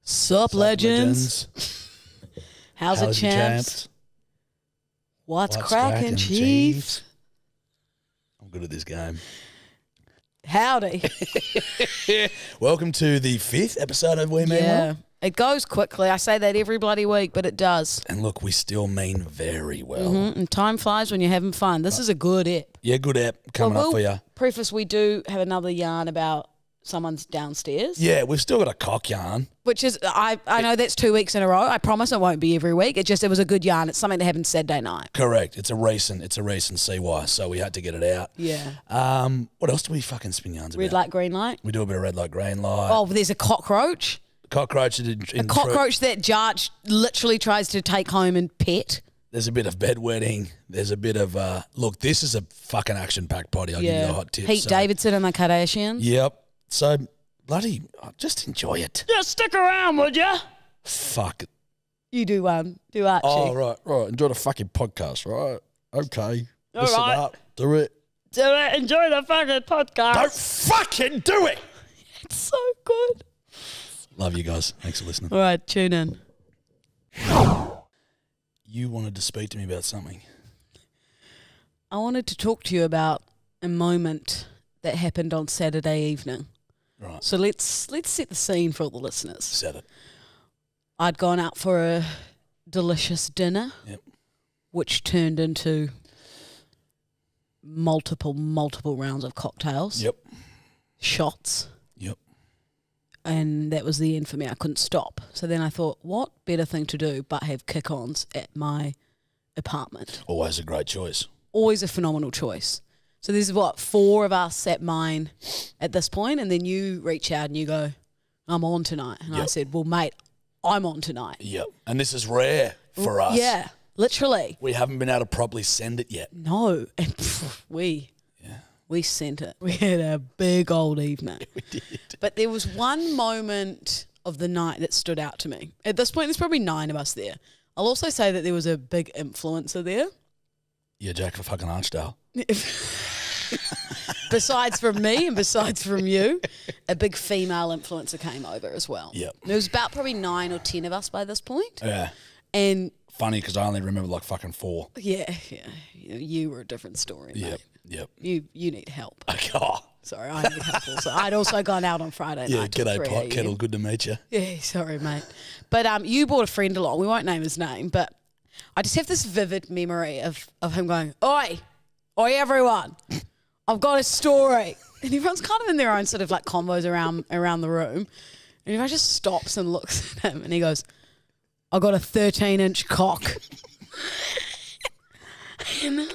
Sup, legends? How's it, champs? What's cracking, Chiefs? I'm good at this game. Howdy. Welcome to the 5th episode of We Mean Well. It goes quickly. I say that every bloody week, but it does. And look, we still mean very well. And time flies when you're having fun. This is a good ep. Yeah, good ep coming up for you. Preface, we do have another yarn about someone's downstairs. Yeah, we've still got a cock yarn. Which is, I know that's 2 weeks in a row. I promise it won't be every week. It was a good yarn. It's something that happened Saturday night. Correct. It's a recent CY, so we had to get it out. Yeah. What else do we fucking spin yarns about? Red light, green light. We do a bit of red light, green light. Oh, there's a cockroach. Cockroach. A cockroach that Jarch literally tries to take home and pet. There's a bit of bedwetting. There's a bit of, look, this is a fucking action-packed potty. I'll give you a hot tip. Pete Davidson and the Kardashian. Yep. So, bloody, just enjoy it. Just stick around, would ya? Fuck it. You do one. Do Archie. Oh, right. Enjoy the fucking podcast, right? Okay. All Listen right. up. Do it. Do it. Enjoy the fucking podcast. Don't fucking do it. It's so good. Love you guys. Thanks for listening. All right, tune in. You wanted to speak to me about something. I wanted to talk to you about a moment that happened on Saturday evening. Right. So let's set the scene for all the listeners. Set it. I'd gone out for a delicious dinner, which turned into multiple rounds of cocktails. Yep. Shots. Yep. And that was the end for me. I couldn't stop. So then I thought, what better thing to do but have kick-ons at my apartment? Always a great choice. Always a phenomenal choice. So there's, 4 of us at mine at this point, and then you reach out and you go, I'm on tonight. And I said, well, mate, I'm on tonight. Yep. And this is rare for us. Yeah, literally. We haven't been able to properly send it yet. No. And we sent it. We had a big old evening. We did. But there was one moment of the night that stood out to me. At this point, there's probably 9 of us there. I'll also say that there was a big influencer there. Yeah, Jack for fucking Archdale. Besides from me and besides from you, a big female influencer came over as well. Yep. There was about probably 9 or 10 of us by this point. Yeah. And funny because I only remember like fucking 4. Yeah. You were a different story, mate. Yep. You need help. Oh. Sorry, I need help also. I'd also gone out on Friday night. Yeah, g'day, pot 3 kettle. Good to meet you. Yeah, sorry, mate. But you brought a friend along. We won't name his name, but I just have this vivid memory of him going, Oi, everyone, I've got a story. And everyone's kind of in their own sort of like combos around the room. And everyone just stops and looks at him and he goes, I've got a 13-inch cock. And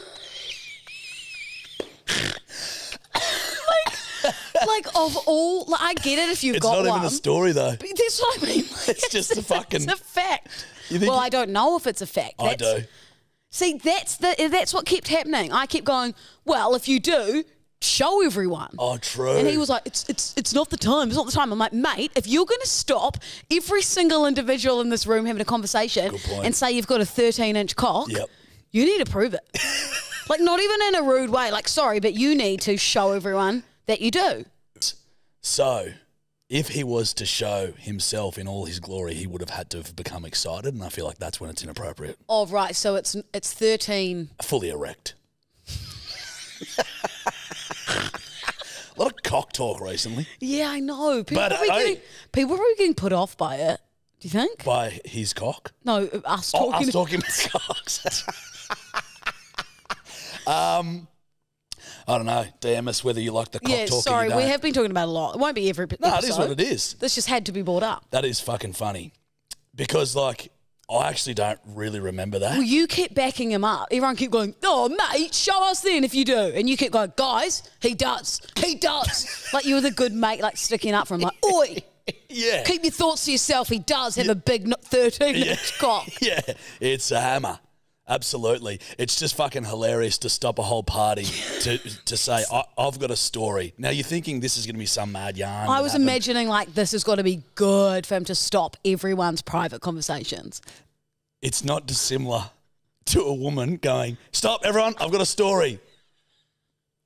like of all, like, I get it if you've got one. It's not even a story though. But that's what I mean. It's just a fucking. It's a fact. Well, I don't know if it's a fact. I do. See, that's what kept happening. I kept going, well, if you do, show everyone. Oh, true. And he was like, it's not the time. It's not the time. I'm like, mate, if you're going to stop every single individual in this room having a conversation and say you've got a 13-inch cock, you need to prove it. Like, not even in a rude way. Like, sorry, but you need to show everyone that you do. So, if he was to show himself in all his glory, he would have had to have become excited, and I feel like that's when it's inappropriate. Oh, right. So it's 13. Fully erect. A lot of cock talk recently. Yeah, I know. People are probably getting put off by it. Do you think? By his cock? No, us talking. Us talking about cocks. I don't know. DM us whether you like the cock talk. Yeah, sorry, we have been talking about it a lot. It won't be every episode. No, it is what it is. This just had to be brought up. That is fucking funny. Because, like, I actually don't really remember that. Well, you kept backing him up. Everyone kept going, oh, mate, show us then if you do. And you kept going, guys, he does. He does. Like, you were the good mate, like, sticking up for him. Like, oi. Yeah. Keep your thoughts to yourself. He does have a big 13-inch cock. Yeah, it's a hammer. Absolutely. It's just fucking hilarious to stop a whole party to say, I've got a story. Now, you're thinking this is going to be some mad yarn. I was imagining, like, this has got to be good for him to stop everyone's private conversations. It's not dissimilar to a woman going, stop, everyone, I've got a story.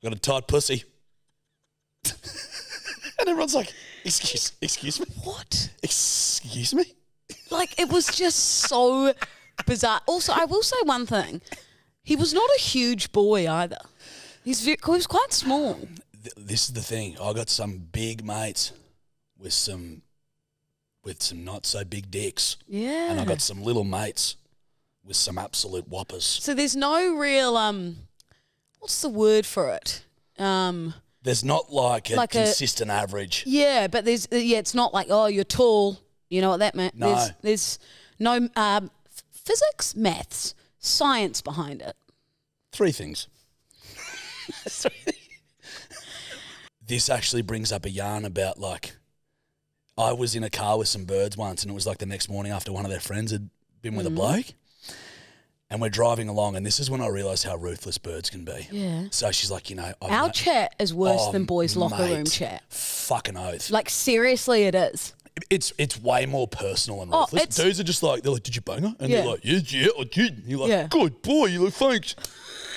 Got a tight pussy. And everyone's like, Excuse me? What? Excuse me? Like, it was just so bizarre. Also, I will say one thing. He was not a huge boy either. He was quite small. This is the thing. I got some big mates with some not so big dicks. Yeah. And I got some little mates with some absolute whoppers. So there's no real, what's the word for it? There's not like a consistent average. Yeah, but it's not like, oh, you're tall. You know what that meant? No. There's no physics, maths, science behind it. Three things. This actually brings up a yarn about, like, I was in a car with some birds once, and it was like the next morning after one of their friends had been with a bloke, and we're driving along, and this is when I realised how ruthless birds can be. Yeah. So she's like, Our chat is worse than boys' locker room chat. Fucking oath. Like, seriously, it is. It's way more personal and ruthless. Dudes are just like, they're like, did you bang her? And you're like, yeah, I did. And you're like, good boy, you look, thanks.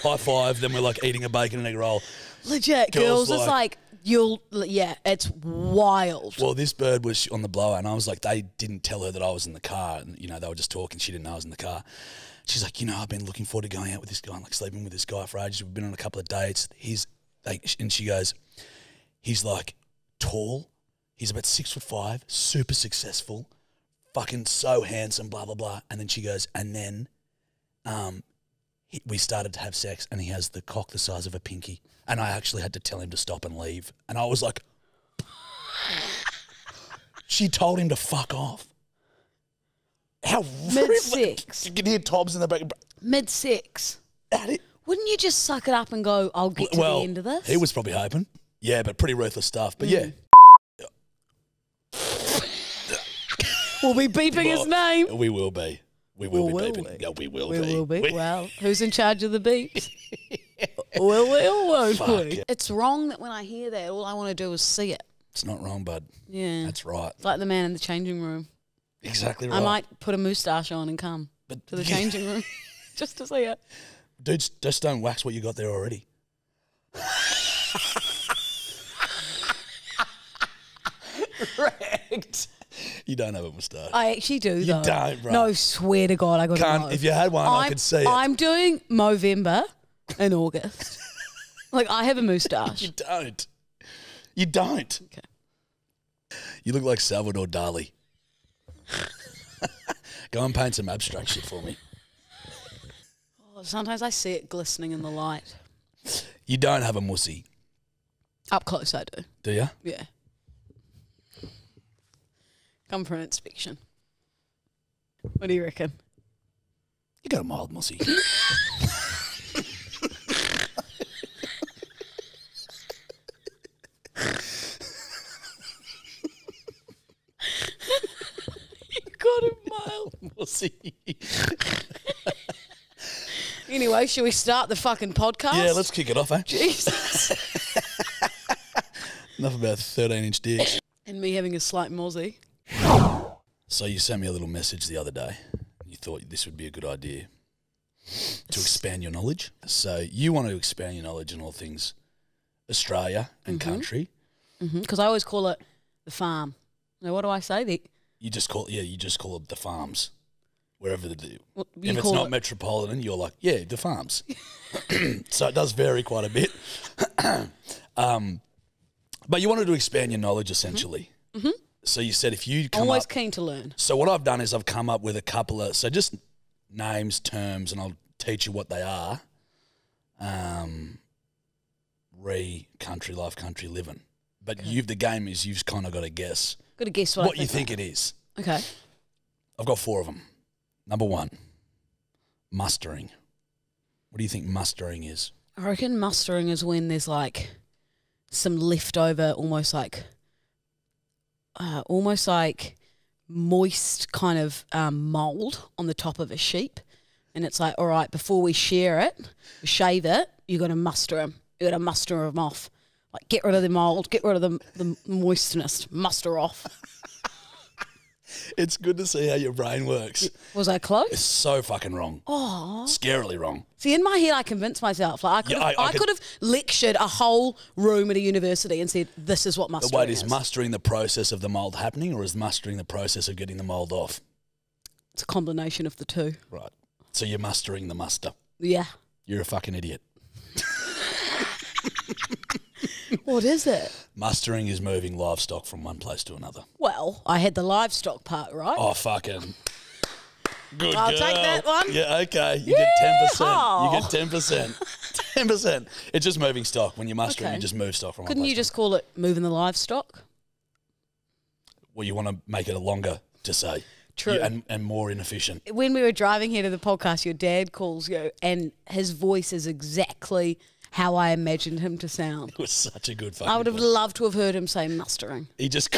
High five. Then we're like eating a bacon and egg roll. Legit, girls it's like, it's wild. Well, this bird was on the blower, and I was like, they didn't tell her that I was in the car, and they were just talking. She didn't know I was in the car. She's like, I've been looking forward to going out with this guy and like sleeping with this guy for ages. We've been on a couple of dates. And she goes, he's like tall. He's about 6'5", super successful, fucking so handsome, blah blah blah. And then she goes, and then, we started to have sex, and he has the cock the size of a pinky. And I actually had to tell him to stop and leave. And I was like, she told him to fuck off. How Mid-6. You can hear Tobbs in the back. Mid-6. Wouldn't you just suck it up and go, I'll get to the end of this? He was probably hoping. Yeah, but pretty ruthless stuff. But yeah. We'll be beeping his name. We will be. We will be beeping. Yeah, we will be. Well, who's in charge of the beeps? Will we or won't we? Yeah. It's wrong that when I hear that, all I want to do is see it. It's not wrong, bud. Yeah. That's right. It's like the man in the changing room. Exactly right. I might put a moustache on and come to the changing room just to see it. Dudes, just don't wax what you got there already. Correct. You don't have a moustache. I actually do, though. You don't, bro. No, swear to God, I got to know. If you had one, I could see it. I'm doing Movember in August. Like, I have a moustache. You don't. You don't. Okay. You look like Salvador Dali. Go and paint some abstract shit for me. Oh, sometimes I see it glistening in the light. You don't have a mussy. Up close, I do. Do you? Yeah. Come for an inspection. What do you reckon? You got a mild mussy. Got a mild mussy. Anyway, shall we start the fucking podcast? Yeah, let's kick it off, eh? Jesus. Enough about 13-inch dicks. And me having a slight mozzie. So you sent me a little message the other day. You thought this would be a good idea to expand your knowledge. So you want to expand your knowledge in all things Australia and country. Because I always call it the farm. Now, what do I say? You just call it the farms. Wherever if it's not metropolitan, you're like, yeah, the farms. So it does vary quite a bit. But you wanted to expand your knowledge essentially. Mm-hmm. So you said if you come always keen to learn. So what I've done is I've come up with a couple of, so just names, terms, and I'll teach you what they are. Country life, country living. But the game is you've kind of got to guess. Got to guess what you think it is. Okay. I've got 4 of them. Number 1, mustering. What do you think mustering is? I reckon mustering is when there's like some leftover, almost like moist kind of mould on the top of a sheep. And it's like, all right, before we share it, we shave it, you got to muster them. You got to muster them off. Like, get rid of the mould, get rid of the moistness, muster off. It's good to see how your brain works. Was I close? It's so fucking wrong. Oh. Scarily wrong. See, in my head, I convinced myself. Like I could have lectured a whole room at a university and said, this is what mustering Wait, is. is mustering the process of the mould happening, or is mustering the process of getting the mould off? It's a combination of the two. Right. So you're mustering the muster. Yeah. You're a fucking idiot. What is it? Mustering is moving livestock from one place to another. Well, I had the livestock part, right? Oh, fucking good I'll girl. take that one. Yeah, okay. You get 10%. Yeehaw. You get 10%. 10%. It's just moving stock. When you're mustering, Okay. you just move stock from Couldn't one place you to just call it moving the livestock? Well, you want to make it longer to say. True. And more inefficient. When we were driving here to the podcast, your dad calls you, and his voice is exactly how I imagined him to sound. It was such a good fucking I would have voice. loved to have heard him say mustering. He just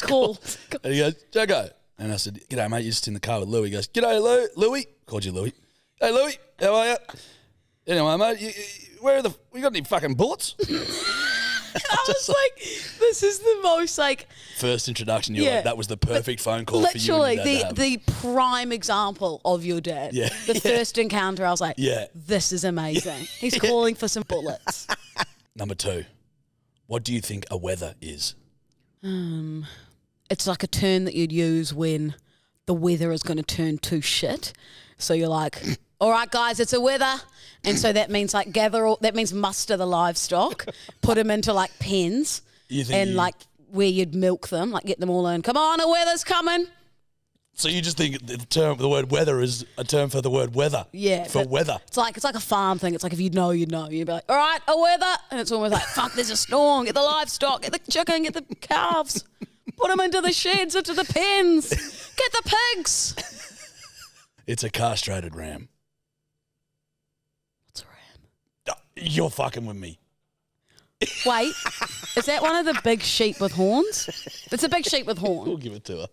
Called. And he goes, Jacko. And I said, g'day, mate. You're just in the car with Louis. He goes, g'day, Louis. Called you Louis. Hey, Louis. How are you? Anyway, mate, we got any fucking bullets? I was like, this is the most like First introduction, you're Yeah. like, that was the perfect phone call literally for you and your dad to have. the prime example of your dad. Yeah. The first encounter, I was like, Yeah. this is amazing. He's calling for some bullets. Number 2, what do you think a weather is? It's like a term that you'd use when the weather is going to turn to shit. So you're like, all right, guys, it's a weather. And so that means like that means muster the livestock, put them into like pens like where you'd milk them, like get them all in. Come on, a weather's coming. So you just think the word weather is a term for the word weather? Yeah. For weather. It's like a farm thing. It's like if you'd know, you'd know. You'd be like, all right, a weather. And it's almost like, fuck, there's a storm. Get the livestock, get the chicken, get the calves. Put them into the sheds, into the pens. Get the pigs. It's a castrated ram. What's a ram? You're fucking with me. Wait, is that one of the big sheep with horns? It's a big sheep with We'll horns. give it to her.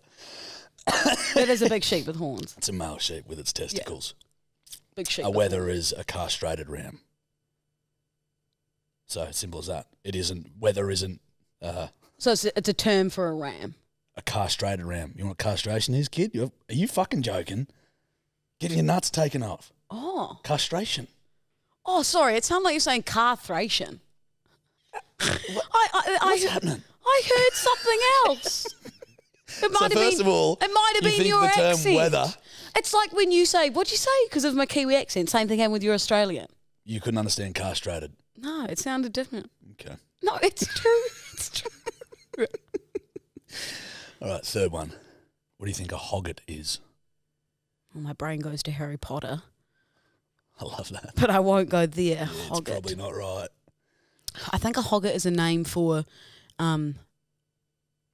It is a big sheep with horns. It's a male sheep with its testicles. Big sheep. A with wether horns. is a castrated ram. So simple as that. It isn't. Weather isn't So it's a term for a ram. a castrated ram. You know what castration is, kid? Are you fucking joking? Getting your nuts taken off. Oh. Castration. Oh, sorry. It sounded like you're saying castration. What's happening? I heard something else. It might have first been, of all, it might have you been think your the term accent. weather- It's like when you say, what'd you say? Because of my Kiwi accent. Same thing happened with your Australian. You couldn't understand castrated. No, it sounded different. Okay. No, it's true. It's true. All right, third one. What do you think a hogget is? Well, my brain goes to Harry Potter, I love that. but I won't go there. Yeah, it's Hogget. probably not right. I think a hogget is a name for,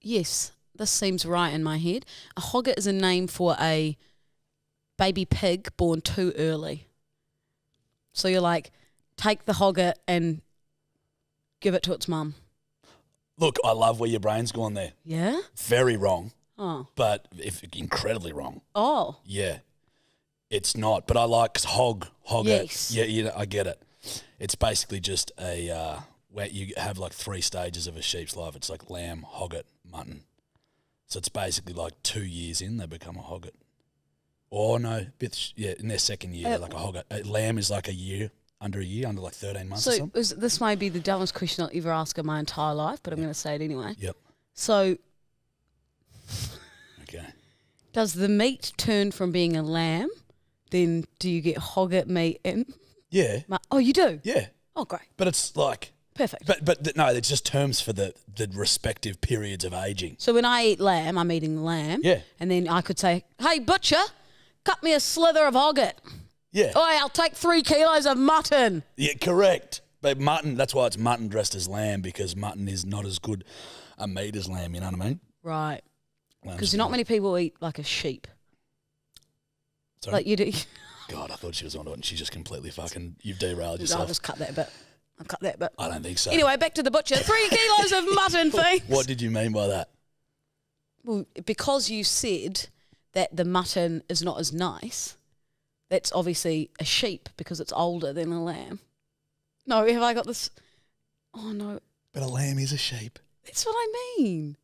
yes, this seems right in my head. A hogget is a name for a baby pig born too early. So you're like, take the hogget and give it to its mum. Look, I love where your brain's gone there. Yeah? Very wrong, Oh. but incredibly wrong. Oh. Yeah, it's not. But I like 'cause hogget. Yes. Yeah, I get it. It's basically just a where you have like 3 stages of a sheep's life. It's like lamb, hogget, mutton. So it's basically like 2 years in they become a hogget. Or no, in their second year they're like a hogget. A lamb is like under like 13 months or So something. this may be the dumbest question I'll ever ask in my entire life, but I'm going to say it anyway. Yep. So Okay. does the meat turn from being a lamb? Then do you get hogget meat and... Yeah. Oh, you do? Yeah. Oh, great. But it's like... Perfect. No, it's just terms for the respective periods of aging. So when I eat lamb, I'm eating lamb. Yeah. And then I could say, hey, butcher, cut me a slither of hogget. Yeah. Oi, I'll take 3 kilos of mutton. Yeah, correct. But mutton, that's why it's mutton dressed as lamb, because mutton is not as good a meat as lamb, you know what I mean? Right. Lamb's Because not many people eat like a sheep. Sorry? Like you do. God, I thought she was on it and she just completely fucking, you've derailed I'll yourself. just cut that bit. I'll cut that bit. I don't think so. Anyway, back to the butcher. 3 kilos of mutton, thanks. What did you mean by that? Well, because you said that the mutton is not as nice, that's obviously a sheep because it's older than a lamb. No, have I got this? Oh, no. But a lamb is a sheep. That's what I mean.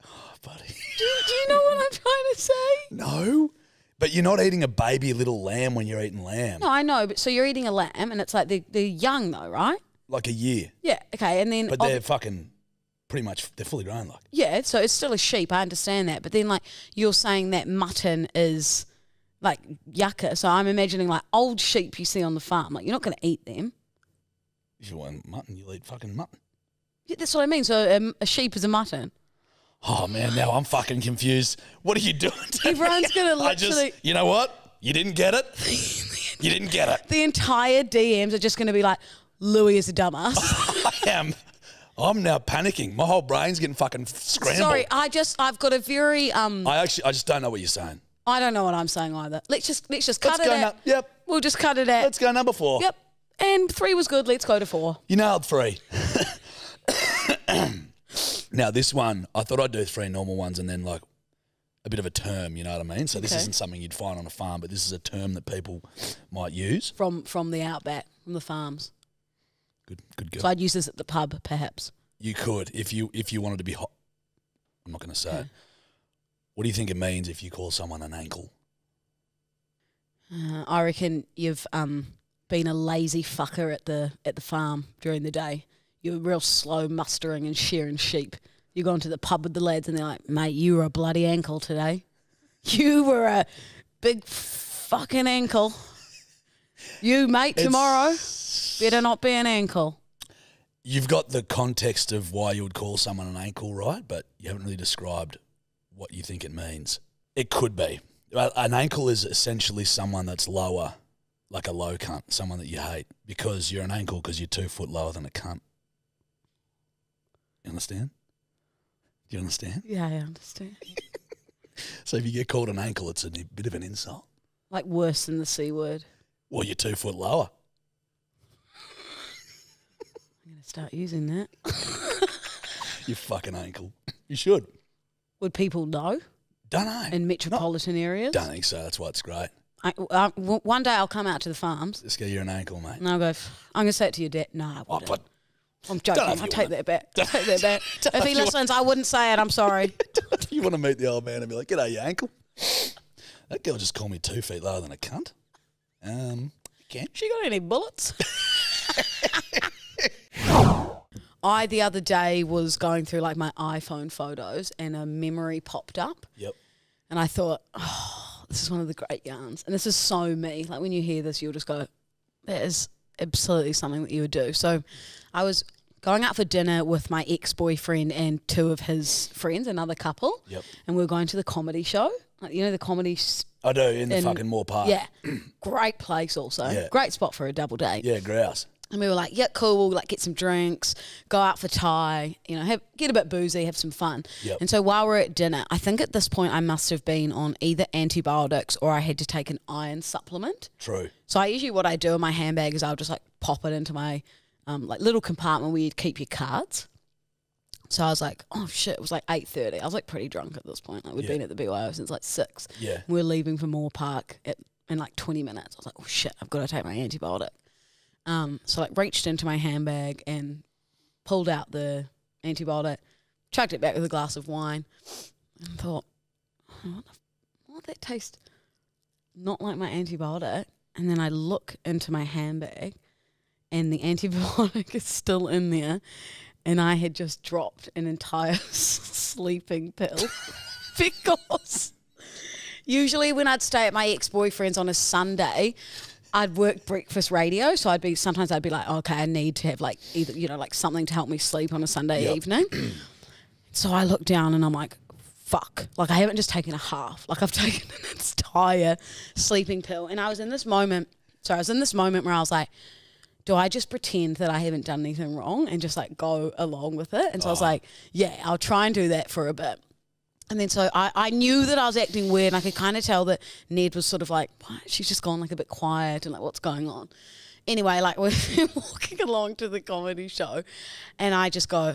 Oh, buddy. Do you know what I'm trying to say? No. But you're not eating a baby little lamb when you're eating lamb. No, I know. But so you're eating a lamb, and it's like they're young though, right? Like a year. Yeah. Okay. And then, But they're fucking pretty much, they're fully grown like. yeah. So it's still a sheep. I understand that. But then, like, you're saying that mutton is like yucca. So I'm imagining like old sheep you see on the farm. Like, you're not going to eat them. If you want mutton, you'll eat fucking mutton. Yeah, that's what I mean. So a sheep is a mutton. Oh, man, now I'm fucking confused. What are you doing? Everyone's going to literally... you know what? You didn't get it. You didn't get it. The entire DMs are just going to be like, Louis is a dumbass. I am. I'm now panicking. My whole brain's getting fucking scrambled. Sorry, I've got a very I just don't know what you're saying. I don't know what I'm saying either. Let's just cut it out. Yep. We'll just cut it out. Let's go number 4. Yep. And 3 was good. Let's go to 4. You nailed 3. Now this one, I thought I'd do 3 normal ones and then like a bit of a term. You know what I mean? So this isn't something you'd find on a farm, but this is a term that people might use From the outback, from the farms. Good girl. So I'd use this at the pub, perhaps. You could if you wanted to be hot. I'm not going to say it. What do you think it means if you call someone an ankle? I reckon you've been a lazy fucker at the farm during the day. You're real slow mustering and shearing sheep. You go into the pub with the lads and they're like, mate, you were a bloody ankle today. You were a big fucking ankle. You, mate, tomorrow better not be an ankle. You've got the context of why you would call someone an ankle, right? But you haven't really described what you think it means. It could be. An ankle is essentially someone that's lower, like a low cunt, someone that you hate, because you're an ankle because you're 2 foot lower than a cunt. You understand? Do you understand? Yeah, I understand. So if you get called an ankle, it's a bit of an insult. Like worse than the C word. Well, you're 2 foot lower. I'm going to start using that. You fucking ankle. You should. Would people know? Don't know. In metropolitan areas? Don't think so. That's why it's great. One day I'll come out to the farms. Just go, you're an ankle, mate. And I'll go, I'm going to say it to your dad. No, I wouldn't. I'm joking. I take that back. If he listens, I wouldn't say it. I'm sorry. You want to meet the old man and be like, g'day, you ankle. That girl just called me 2 feet lower than a cunt. Okay. She got any bullets? I, the other day, was going through like my iPhone photos and a memory popped up. Yep. And I thought, oh, this is one of the great yarns. And this is so me. Like when you hear this, you'll just go, that is absolutely something that you would do. So I was going out for dinner with my ex-boyfriend and 2 of his friends, another couple. Yep. And we were going to the comedy show. Like, you know, the comedy... I do, in the fucking Moore Park. Yeah. Great place also. Yeah. Great spot for a double date. Yeah, grouse. And we were like, yeah, cool, we'll like get some drinks, go out for Thai, you know, get a bit boozy, have some fun. Yep. And so while we're at dinner, I think at this point I must have been on either antibiotics or I had to take an iron supplement. True. So what I do in my handbag is I'll just like pop it into my like little compartment where you'd keep your cards. So I was like, oh shit, it was like 8:30. I was like pretty drunk at this point. Like we'd been at the BYO since like 6. Yeah. We were leaving for Moore Park in like 20 minutes. I was like, oh shit, I've got to take my antibiotic. So like reached into my handbag and pulled out the antibiotic, chucked it back with a glass of wine, and thought, oh, what that taste not like my antibiotic? And then I look into my handbag, and the antibiotic is still in there, and I had just dropped an entire sleeping pill because usually when I'd stay at my ex-boyfriend's on a Sunday, I'd work breakfast radio, so sometimes I'd be like, oh, okay, I need to have like either, you know, like something to help me sleep on a Sunday evening. So I look down and I'm like, fuck, like I haven't just taken a half, like I've taken an entire sleeping pill. And I was in this moment where I was like, do I just pretend that I haven't done anything wrong and just like go along with it? And so I was like, yeah, I'll try and do that for a bit. And then so I knew that I was acting weird, and I could kind of tell that Ned was sort of like, what? She's just gone like a bit quiet and like, what's going on? Anyway, like we're walking along to the comedy show, and I just go,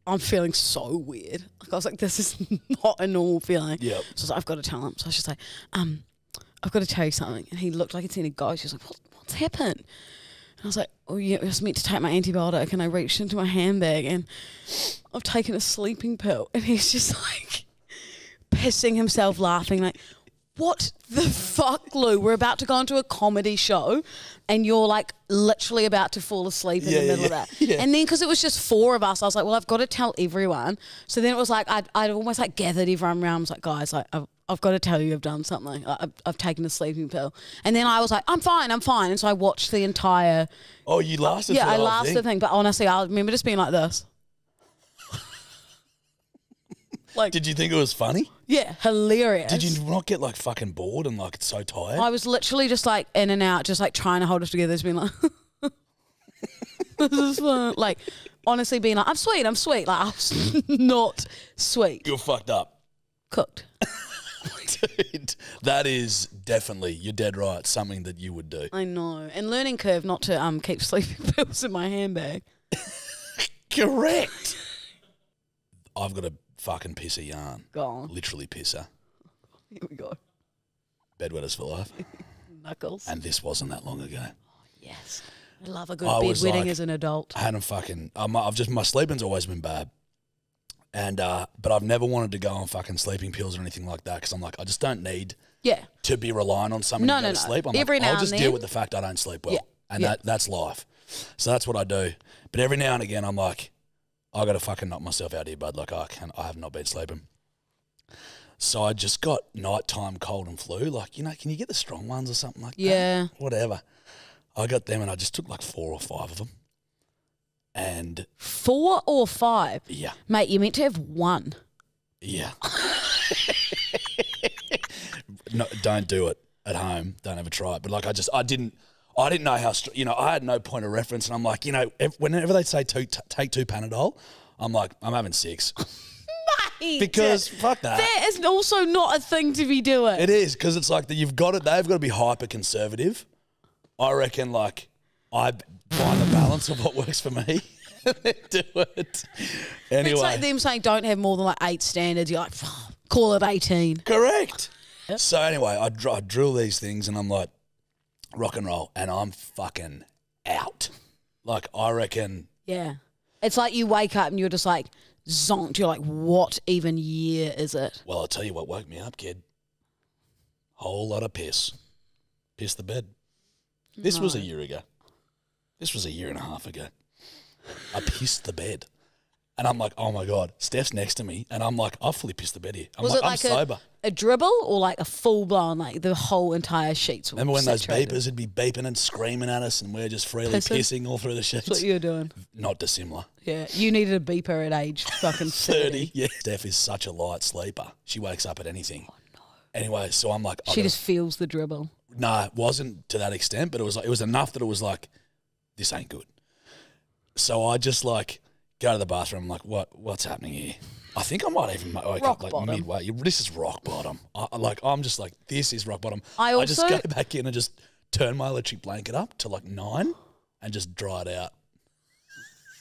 I'm feeling so weird. Like I was like, this is not a normal feeling. Yep. So I was like, I've got to tell him. So I was just like, I've got to tell you something. And he looked like he'd seen a ghost. He was like, what's happened? I was like, oh yeah, I was meant to take my antibiotic, and I reached into my handbag and I've taken a sleeping pill. And he's just like pissing himself laughing like, what the fuck, Lou? We're about to go into a comedy show and you're like literally about to fall asleep in the middle of that. Yeah. And then because it was just 4 of us, I was like, well, I've got to tell everyone. So then it was like, I'd almost like gathered everyone around. I was like, guys, like I've got to tell you I've done something. I've taken a sleeping pill. And then I was like, I'm fine. And so I watched the entire... Oh, you lasted yeah, for the I whole lasted the thing. But honestly, I remember just being like this. Like, did you think it was funny? Yeah, hilarious. Did you not get like fucking bored and like so tired? I was literally just like in and out, just like trying to hold it together, just being like, this is fun. Like, honestly being like, I'm sweet. Like, I was not sweet. You're fucked up. Cooked. Dude, that is definitely, you're dead right, something that you would do. I know. And learning curve not to keep sleeping pills in my handbag. Correct. I've got a fucking pisser yarn. Go on. Literally pisser. Here we go. Bedwetters for life. Knuckles. And this wasn't that long ago. Yes. I love a good bedwetting like, as an adult. I hadn't fucking, my sleeping's always been bad. And, but I've never wanted to go on fucking sleeping pills or anything like that because I'm like, I just don't need to be relying on something to go to sleep. I'm every like, I'll just deal with the fact I don't sleep well. And that's life. So that's what I do. But every now and again, I'm like, I got to fucking knock myself out here, bud. Like, I have not been sleeping. So I just got nighttime cold and flu. Like, you know, can you get the strong ones or something like that? Yeah. Whatever. I got them and I just took like 4 or 5 of them. And 4 or 5? Yeah. Mate, you meant to have 1. Yeah. No, don't do it at home. Don't ever try it. But like, I didn't know how, you know, I had no point of reference. And I'm like, you know, whenever they say take 2 Panadol, I'm like, I'm having 6. Mate, because fuck that. That is also not a thing to be doing. It is, because it's like they've got to be hyper conservative. I reckon like I find the balance of what works for me and then do it. Anyway. It's like them saying don't have more than like 8 standards. You're like, call it 18. Correct. Yep. So anyway, I drill these things and I'm like, rock and roll, and I'm fucking out. Like, I reckon. Yeah. It's like you wake up and you're just like zonked. You're like, what even year is it? Well, I'll tell you what woke me up, kid. Whole lot of piss. Piss the bed. This was a year ago. This was a year and a half ago. I pissed the bed. And I'm like, oh my God, Steph's next to me. And I'm like, I've fully pissed the bed here. I'm I'm sober. A dribble or like a full blown, like the whole entire sheets were Remember when saturated? those beepers would be beeping and screaming at us and we're just freely pissing all through the sheets? That's what you were doing. Not dissimilar. Yeah, you needed a beeper at age fucking 30. Yeah. Steph is such a light sleeper. She wakes up at anything. Oh, no. Anyway, so I'm like... She just feels the dribble. No, it wasn't to that extent, but it was enough that it was like, this ain't good. So I just like go to the bathroom. I'm like, what's happening here? I think I might even wake up like midway. This is rock bottom. I'm just like, this is rock bottom. I just go back in and just turn my electric blanket up to like 9 and just dry it out.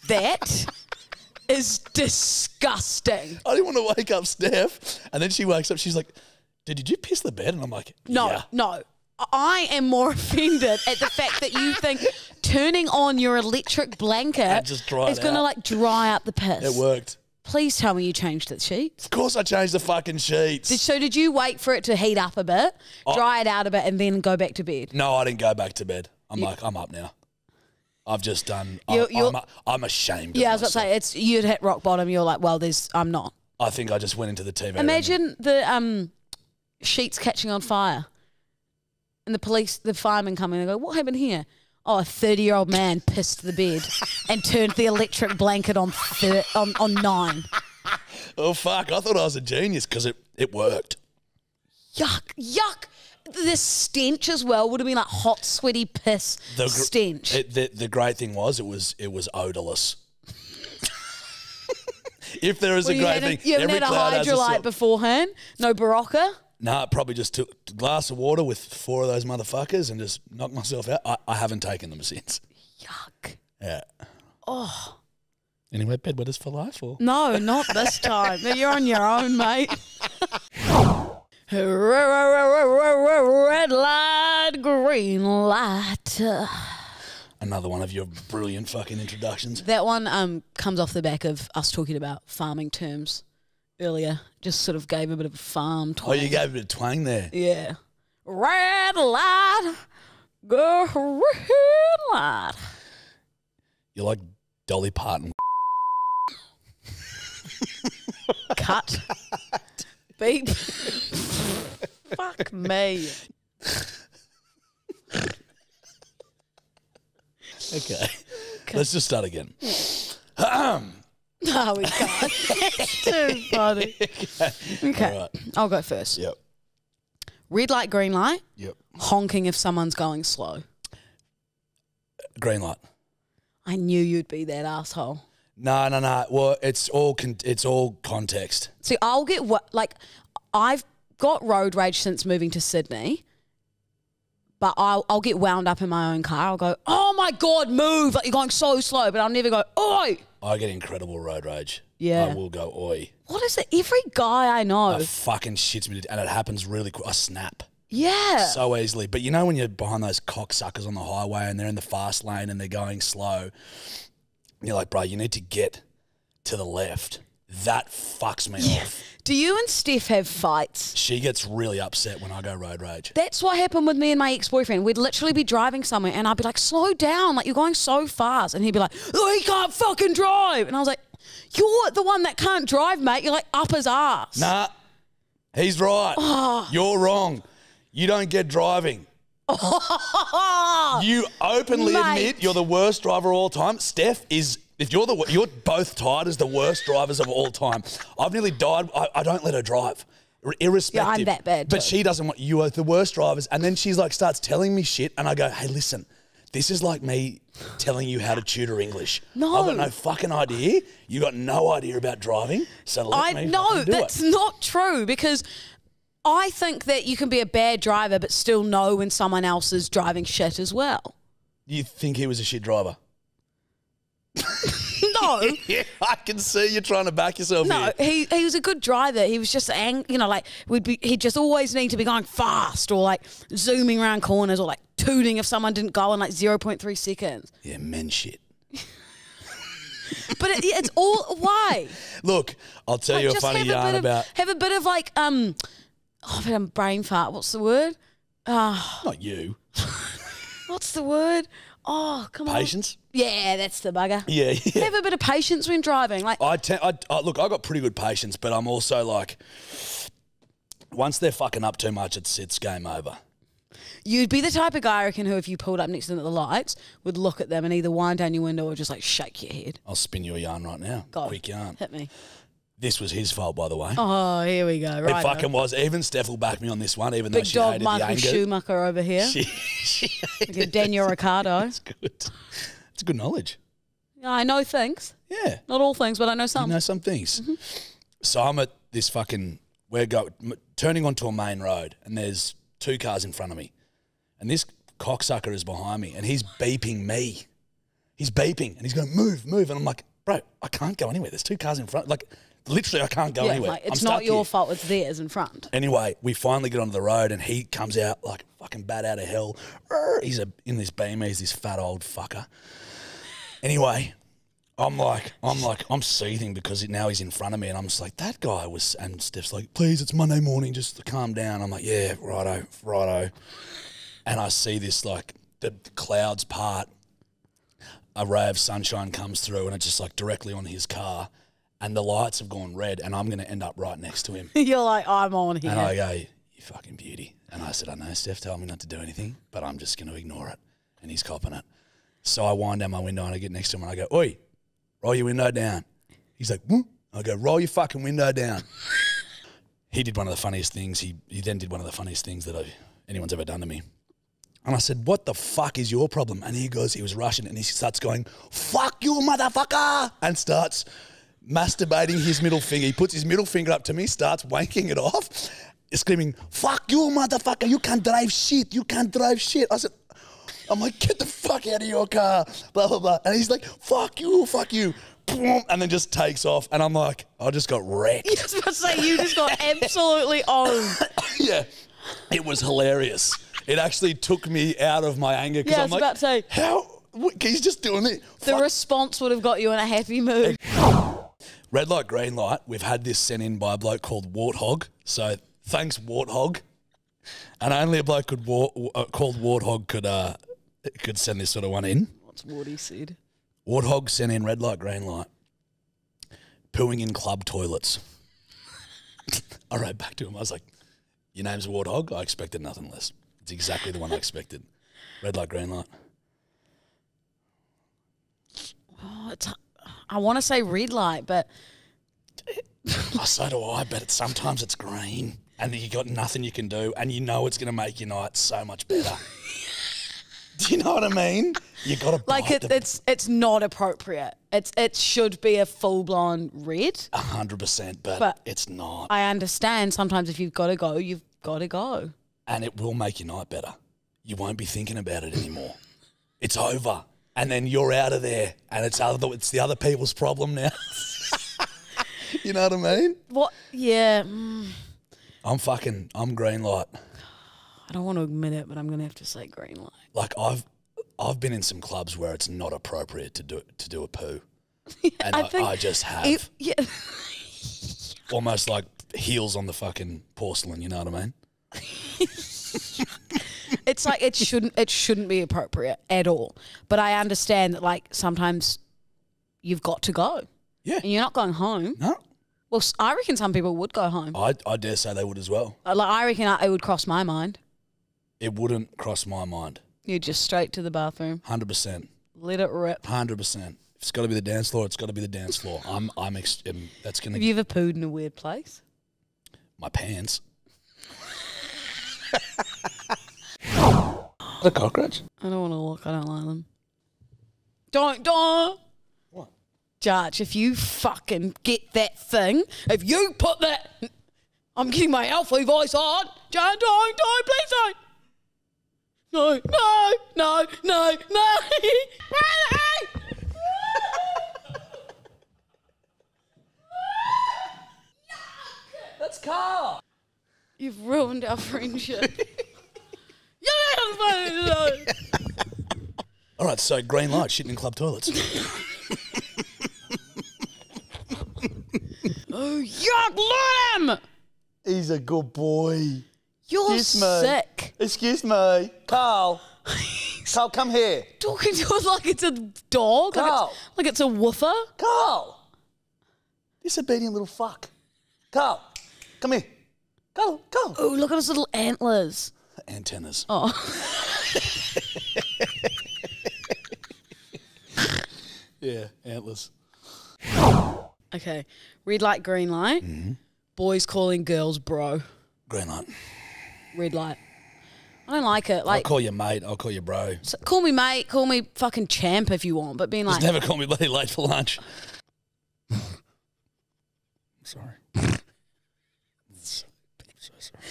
That is disgusting. I didn't want to wake up Steph. And then she wakes up. She's like, did you piss the bed? And I'm like, no. I am more offended at the fact that you think turning on your electric blanket is going to like dry up the piss. It worked. Please tell me you changed the sheets. Of course I changed the fucking sheets. So did you wait for it to heat up a bit, dry it out a bit, and then go back to bed? No, I didn't go back to bed. I'm up now. I've just done. I'm ashamed. Yeah, I was about to say you'd hit rock bottom. You're like, well, I'm not. I think I just went into the TV. Imagine the sheets catching on fire, and the firemen come in and go, "What happened here?" Oh, a 30-year-old man pissed the bed and turned the electric blanket on 9. Oh fuck! I thought I was a genius because it worked. Yuck. The stench as well would have been like hot, sweaty piss stench. The great thing was it was odorless. If there is a great thing, you haven't had a hydrolyte beforehand? No Barocca? No, probably just took a glass of water with 4 of those motherfuckers and just knocked myself out. I haven't taken them since. Yuck. Yeah. Oh. Anyway, bedwetters for life, or? No, not this time. You're on your own, mate. Red light, green light. Another one of your brilliant fucking introductions. That one comes off the back of us talking about farming terms earlier. Just sort of gave a bit of a farm twang. Oh, you gave it a twang there. Yeah. Red light, go red light. You're like Dolly Parton. Cut. Beep. Fuck me. Okay. Let's just start again. No, we can't. It's too funny. Okay. All right. I'll go first. Yep. Red light, green light. Yep. Honking if someone's going slow. Green light. I knew you'd be that asshole. No. Well, it's all context. See, I'll get I've got road rage since moving to Sydney, but I'll get wound up in my own car. I'll go, oh my God, move. Like you're going so slow, but I'll never go, oi. I get incredible road rage. Yeah. I will go, oi. What is it? Every guy I know. It fucking shits me, and it happens really quick. I snap. Yeah. So easily. But you know when you're behind those cocksuckers on the highway and they're in the fast lane and they're going slow, you're like, bro, you need to get to the left. That fucks me off. Do you and Steph have fights? She gets really upset when I go road rage. That's what happened with me and my ex-boyfriend. We'd literally be driving somewhere and I'd be like, slow down. Like, you're going so fast. And he'd be like, oh, he can't fucking drive. And I was like, you're the one that can't drive, mate. You're like up his ass. Nah, he's right. You're wrong. You don't get driving. You openly admit you're the worst driver of all time. Steph is, if you're both tied as the worst drivers of all time. I've nearly died. I don't let her drive, irrespective. Yeah, I'm that bad But too. she doesn't want, you are the worst drivers. And then she's like, starts telling me shit. And I go, hey, listen, this is like me telling you how to tutor English. No. I've got no fucking idea. You got no idea about driving. So let me fucking do that's it. not true because I think that you can be a bad driver but still know when someone else is driving shit as well. You think he was a shit driver? No. Yeah, I can see you trying to back yourself No, here. he was a good driver. He was just he'd just always need to be going fast or like zooming around corners or like tooting if someone didn't go in like 0.3 seconds. Yeah, men shit. But it's all why? Look, I'll tell you a Just funny yarn about. have a bit of like I've had a brain fart. What's the word? Not you. What's the word? Oh, come on. Patience. Yeah, that's the bugger. Yeah. Have a bit of patience when driving. Like Look, I got pretty good patience, but I'm also like, once they're fucking up too much, it's game over. you'd be the type of guy, I reckon, who if you pulled up next to them at the lights, would look at them and either wind down your window or just like shake your head. I'll spin you a yarn right now. Go. Quick yarn. Hit me. This was his fault, by the way. Oh, here we go. Right. It fucking was. Even Steph will back me on this one, even though Big she dog hated Michael the anger. Schumacher over here. She hated Like a Daniel Ricciardo. It's good. It's good knowledge. I know things. Yeah. Not all things, but I know some. You know some things. So I'm at this fucking, turning onto a main road and there's two cars in front of me. And this cocksucker is behind me and he's beeping me. He's beeping and he's going, move, move. And I'm like, bro, I can't go anywhere. There's two cars in front. Like, literally, I can't go anywhere. Like, it's I'm not stuck your here. fault, it's theirs in front. Anyway, we finally get onto the road and he comes out like fucking bat out of hell. He's in this beamer. He's this fat old fucker. Anyway, I'm seething because now he's in front of me and I'm just like, that guy was, and Steph's like, please, it's Monday morning, just calm down. I'm like, yeah, righto. And I see this, like, the clouds part, a ray of sunshine comes through and it's just like directly on his car and the lights have gone red and I'm going to end up right next to him. You're like, I'm on here. And I go, you fucking beauty. And I said, I know, Steph told me not to do anything, but I'm just going to ignore it. And he's copping it. So I wind down my window and I get next to him and I go, oi, roll your window down. He's like, what? I go, roll your fucking window down. He did one of the funniest things. He then did one of the funniest things that anyone's ever done to me. And I said, what the fuck is your problem? And he was Russian and he starts going, fuck you, motherfucker, and starts masturbating his middle finger. He puts his middle finger up to me, starts wanking it off, screaming, fuck you, motherfucker, you can't drive shit, you can't drive shit. I'm like, get the fuck out of your car, blah, blah, blah. And he's like, fuck you, and then just takes off. And I'm like, I just got wrecked. I was about to say, you just got absolutely owned. Yeah, it was hilarious. It actually took me out of my anger because Yeah, I I'm was like, about to say. He's just doing it. The response would have got you in a happy mood. Red light, green light. We've had this sent in by a bloke called Warthog. So thanks, Warthog. And only a bloke called Warthog could send this sort of one in. What's Wardy said? Warthog sent in red light, green light. Pooing in club toilets. I wrote back to him. I was like, your name's Warthog? I expected nothing less. It's exactly the one I expected. Red light, green light. Oh, I want to say red light, but... So do I, but sometimes it's green and you got nothing you can do and you know it's going to make your night so much better. Do you know what I mean? You got to like it's not appropriate. It should be a full blown red. 100%, but it's not. I understand sometimes if you've got to go, you've got to go. And it will make your night better. You won't be thinking about it anymore. It's over, and then you're out of there, and it's the other people's problem now. You know what I mean? What? Yeah. I'm green light. I don't want to admit it, but I'm gonna have to say green light. Like I've been in some clubs where it's not appropriate to do a poo, and I just have. Almost like heels on the fucking porcelain. You know what I mean? It's like it shouldn't be appropriate at all. But I understand that like sometimes you've got to go. Yeah. And you're not going home. No. Well, I reckon some people would go home. I dare say they would as well. Like I reckon it would cross my mind. It wouldn't cross my mind. You'd just straight to the bathroom. 100%. Let it rip. 100%. If it's got to be the dance floor, it's got to be the dance floor. That's gonna. Have you ever pooed in a weird place? My pants. The cockroach? I don't want to look. I don't like them. Don't. What? Jarch, if you fucking get that thing, if you put that, I'm getting my alpha voice on. Don't, please don't. No. That's Carl. You've ruined our friendship. All right, so green light, shitting in club toilets. Oh, yuck, let him! He's a good boy. You're sick. Excuse me. Carl. Carl, come here. Talking to it like it's a dog? Carl. Like it's a woofer? Carl. Disobedient little fuck. Carl, come here. Carl. Oh, look at his little antlers. Antennas. Oh. Yeah, antlers. Okay. Red light, green light. Mm-hmm. Boys calling girls bro. Green light. Red light. I don't like it. Like, I'll call you mate. I'll call you bro. So call me mate. Call me fucking champ if you want. But being like... Just never call me bloody late for lunch. Sorry. So sorry.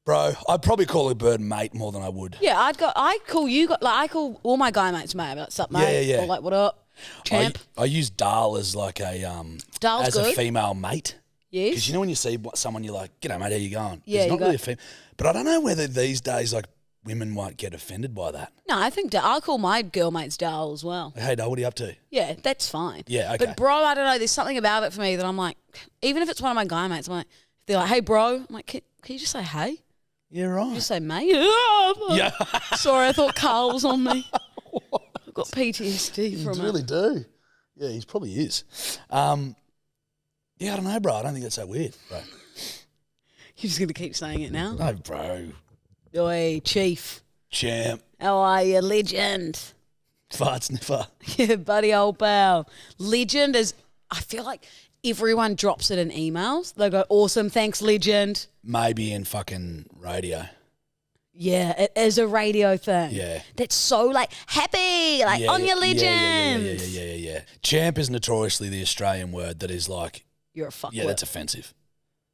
Bro, I'd probably call a bird mate more than I would. Yeah, I call all my guy mates mate. What's up, mate? Yeah. Or like, what up, champ? I use Dal as like a Dal's as good. a female mate. Yes. Because you know when you see someone, you're like, "G'day, mate, how you going?" Yeah, it's not really a female. But I don't know whether these days like women might get offended by that. No, I think I'll call my girl mates Dal as well. Hey, Dal, what are you up to? Yeah, that's fine. Yeah, okay. But bro, I don't know. There's something about it for me that I'm like, even if it's one of my guy mates, I'm like, if they're like, hey, bro, I'm like, can you just say hey? Yeah, right. Just say mate. Yeah. Sorry, I thought Carl was on me. I've got PTSD from it. You really do. Yeah, he probably is. Yeah, I don't know, bro. I don't think that's so weird, bro. You're just going to keep saying it now? No, bro. Oi, chief. Champ. How are you, legend? Fart sniffer. Yeah, buddy, old pal. Legend is, I feel like everyone drops it in emails. They go, awesome, thanks, legend. Maybe in fucking radio. Yeah, it is a radio thing. Yeah. That's so like happy, like on your legend. Yeah. Champ is notoriously the Australian word that is like, you're a fuckwit. Yeah, that's offensive.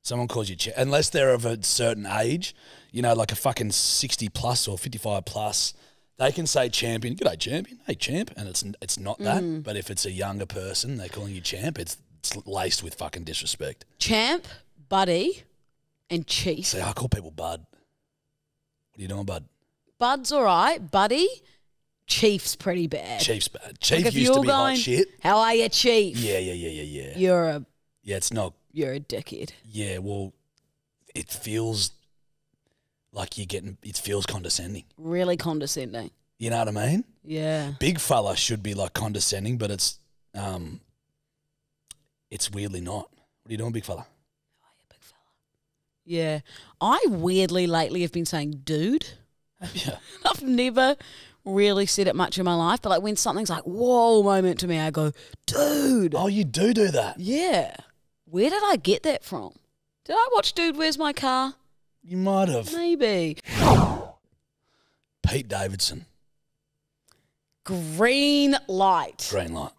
Someone calls you champ, unless they're of a certain age, you know, like a fucking 60 plus or 55 plus, they can say champion. G'day, champion. Hey, champ. And it's not that. But if it's a younger person, they're calling you champ, it's laced with fucking disrespect. Champ, buddy, and chief. See, I call people bud. What are you doing, bud? Bud's all right. Buddy Chief's pretty bad. Chief's bad. Like Chief if used to you're be going, hot shit. How are you, Chief? Yeah. You're It's not. a dickhead. Yeah, well, it feels like you're getting. It feels condescending. Really condescending. You know what I mean? Yeah. Big fella should be like condescending, but it's weirdly not. What are you doing, big fella? Yeah. I weirdly lately have been saying dude. Yeah. I've never really said it much in my life, but like when something's like, whoa moment to me, I go, dude. Oh, you do that. Yeah. Where did I get that from? Did I watch Dude, Where's My Car? You might have. Maybe. Pete Davidson. Green light. Green light.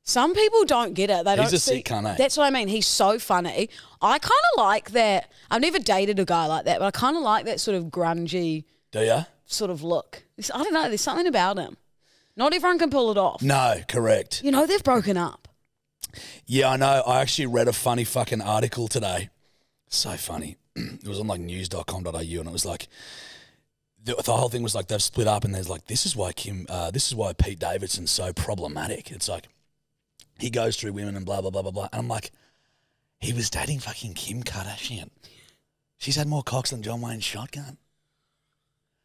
Some people don't get it. They He's don't a see. sick cunt, eh? That's what I mean. He's so funny. I kind of like that. I've never dated a guy like that, but I kind of like that sort of grungy Do ya? sort of look. I don't know. There's something about him. Not everyone can pull it off. No, correct. You know, they've broken up. Yeah, I know. I actually read a funny fucking article today. So funny. It was on like news.com.au and it was like, the whole thing was like they've split up and there's like, this is why Pete Davidson's so problematic. It's like, he goes through women and blah, blah, blah, blah, blah. And I'm like, he was dating fucking Kim Kardashian. She's had more cocks than John Wayne's shotgun.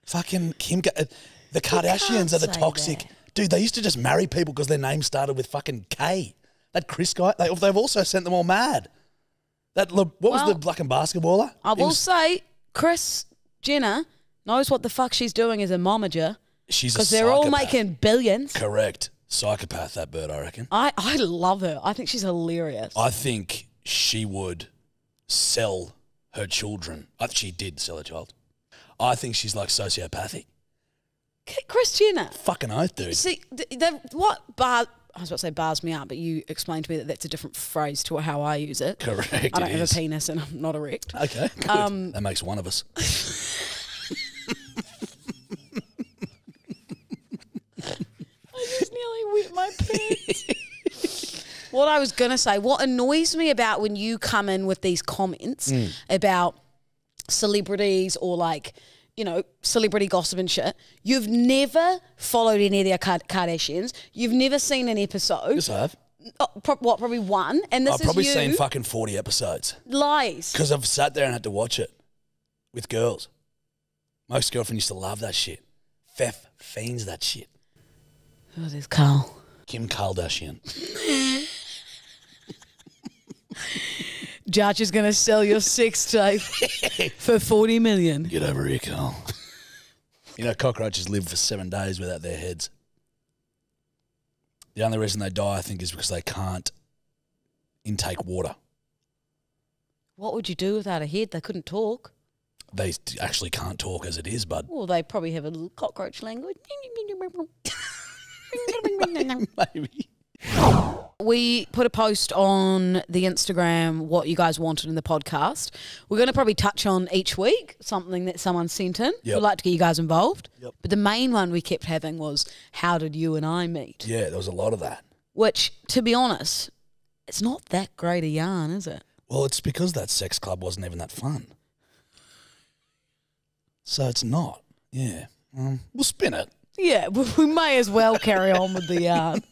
Fucking the Kardashians are the toxic. That. Dude, they used to just marry people because their name started with fucking K. That Chris guy, they've also sent them all mad. What was the black and basketballer? I will say, Kris Jenner knows what the fuck she's doing as a momager. She's because they're all making billions. Correct. Psychopath, that bird, I reckon. I love her. I think she's hilarious. I think she would sell her children. She did sell her child. I think she's like sociopathic. Kris Jenner. Fucking oath, dude. See, I was about to say bars me up, but you explained to me that that's a different phrase to how I use it. Correct. I don't have a penis and I'm not erect. Okay, good. That makes one of us. I just nearly wet my pants. What I was going to say, what annoys me about when you come in with these comments about celebrities or like, you know, celebrity gossip and shit, you've never followed any of the Kardashians. You've never seen an episode. Yes, I have. Probably one. And this I've probably is you. seen fucking 40 episodes. Lies. Because I've sat there and had to watch it with girls. My ex-girlfriend used to love that shit. Fef fiends that shit. Who is this, Carl? Kim Kardashian. Jarch is going to sell your sex tape for 40 million. Get over here, Carl. You know, cockroaches live for 7 days without their heads. The only reason they die, I think, is because they can't intake water. What would you do without a head? They couldn't talk. They actually can't talk as it is, bud. Well, they probably have a little cockroach language. Maybe. We put a post on the Instagram what you guys wanted in the podcast. We're going to probably touch on each week something that someone sent in. Yep. We'd like to get you guys involved. Yep. But the main one we kept having was, how did you and I meet? Yeah, there was a lot of that. Which, to be honest, it's not that great a yarn, is it? Well, it's because that sex club wasn't even that fun. So it's not. Yeah. We'll spin it. Yeah, we may as well carry on with the yarn.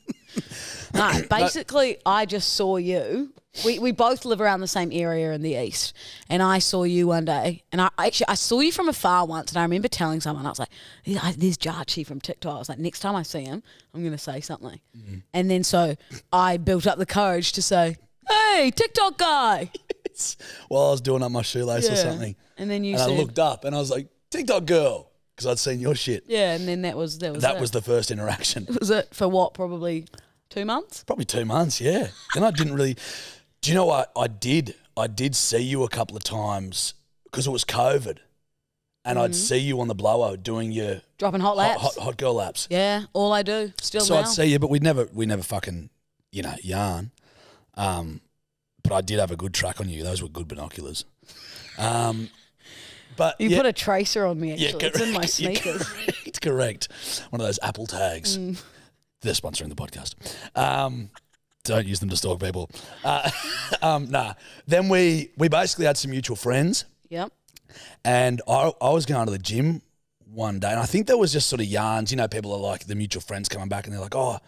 No, basically, I just saw you. We both live around the same area in the east, and I saw you one day, and I saw you from afar once, and I remember telling someone, I was like, there's Jarch from TikTok. I was like, next time I see him, I'm going to say something. Mm-hmm. And then so I built up the courage to say, hey, TikTok guy. While I was doing up my shoelace or something. And then I looked up, and I was like, TikTok girl, because I'd seen your shit. Yeah, and then that was the first interaction. Was it for what, probably 2 months? Probably 2 months, yeah. Then I didn't really. Do you know what I did? I did see you a couple of times because it was COVID, and I'd see you on the blower doing your dropping hot laps, hot girl laps. Yeah, all I do still. So now. I'd see you, but we never fucking yarn. But I did have a good track on you. Those were good binoculars. But you put a tracer on me. Actually, it's in my sneakers. Correct. One of those Apple tags. They're sponsoring the podcast. Don't use them to stalk people. Nah. Then we basically had some mutual friends. Yep. And I was going to the gym one day, and I think there was just sort of yarns. You know, people are like the mutual friends coming back, and they're like, "Oh,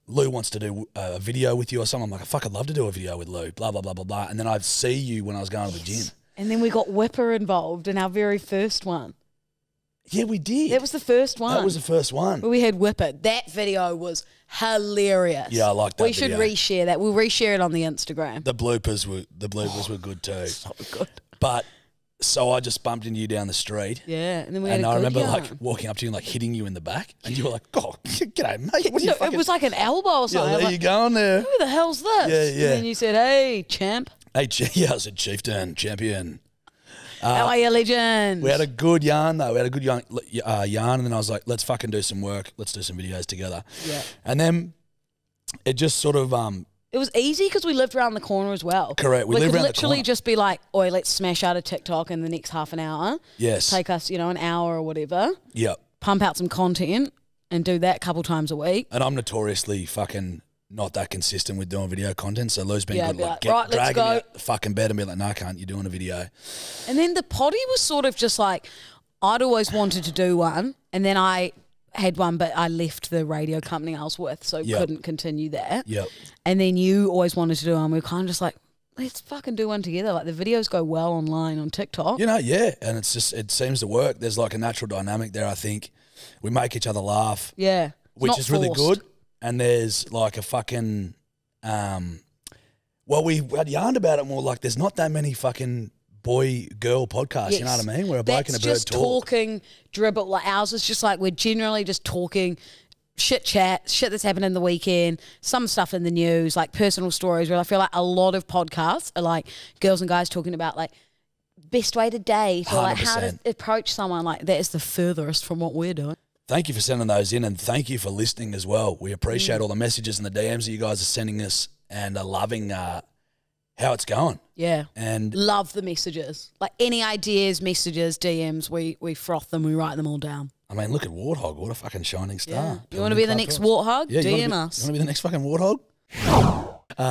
Lou wants to do a video with you or something." I'm like, "Fuck, I'd love to do a video with Lou." Blah blah blah blah blah. And then I'd see you when I was going to the gym. And then we got Whipper involved in our very first one. Yeah, we did. That was the first one. That was the first one. Where we had Whipper. That video was hilarious. Yeah, I like that. We should reshare that. We'll reshare it on the Instagram. The bloopers were good too. So good. But so I just bumped into you down the street. Yeah, and then we had and a I good remember yarn. like walking up to you and like hitting you in the back, and you were like, "Oh, g'day, mate." What are you fucking... It was like an elbow or something. Yeah, there like, you going there. Who the hell's this? Yeah, yeah. And then you said, "Hey, champ." Hey, yeah, I said chieftain, champion. How are you, legend? We had a good yarn though. We had a good yarn, and then I was like, "Let's fucking do some work. Let's do some videos together." Yeah. And then it just sort of it was easy because we lived around the corner as well. Correct. We lived could around literally the corner. just be like, "Oi, let's smash out a TikTok in the next half an hour. Yes. Take us, an hour or whatever. Yep. Pump out some content and do that a couple times a week." And I'm notoriously fucking not that consistent with doing video content. So Lou's been Yeah, good, be like like, "Right, let's dragging go." me out the fucking bed and be like, "No, I can't. You're doing a video." And then the potty was sort of just like, I'd always wanted to do one, and then I had one, but I left the radio company I was with, so Yep. couldn't continue that. Yep. And then you always wanted to do one. We were kind of just like, let's fucking do one together. Like the videos go well online on TikTok. You know, yeah. And it's just, it seems to work. There's like a natural dynamic there, I think. We make each other laugh. Yeah. It's Which not is really forced. good. And there's like a fucking, well, we had yarned about it more like there's not that many fucking boy-girl podcasts, you know what I mean? Where a bloke and a bird just talk. talking dribble. Like ours is just like we're generally just talking shit that's happened in the weekend, some stuff in the news, like personal stories, where I feel like a lot of podcasts are like girls and guys talking about like best way to date or like how to 100%. approach someone. Like that is the furthest from what we're doing. Thank you for sending those in, and thank you for listening as well. We appreciate all the messages and the DMs that you guys are sending us and are loving how it's going. Yeah. And Love the messages. Like any ideas, messages, DMs, we froth them, we write them all down. I mean, look at Warthog. What a fucking shining star. Yeah. You want to be the next warthog? Yeah, DM us. You want to be the next fucking Warthog?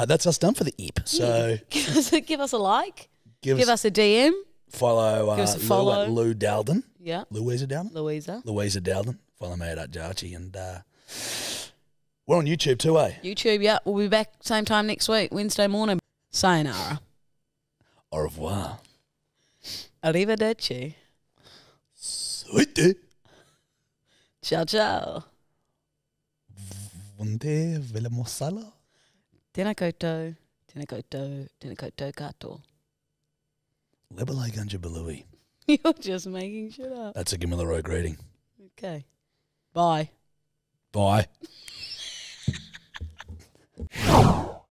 That's us done for the EP. So Give us a like. give Give us a DM. follow, give us a Lou follow. at Lou Dowden. Yeah. Louisa Dowden? Louisa. Louisa Dowden. Follow me at Jarchy. And we're on YouTube too, eh? YouTube, yeah. We'll be back same time next week, Wednesday morning. Sayonara. Au revoir. Arrivederci. Sweetie. Ciao, ciao. Vonde vele mosala. Tēnā koutou, tēnā koutou, tēnā koutou katoa. Lebalai Gunja Balui. You're just making shit up. That's a Gamilaroi greeting. Okay. Bye. Bye.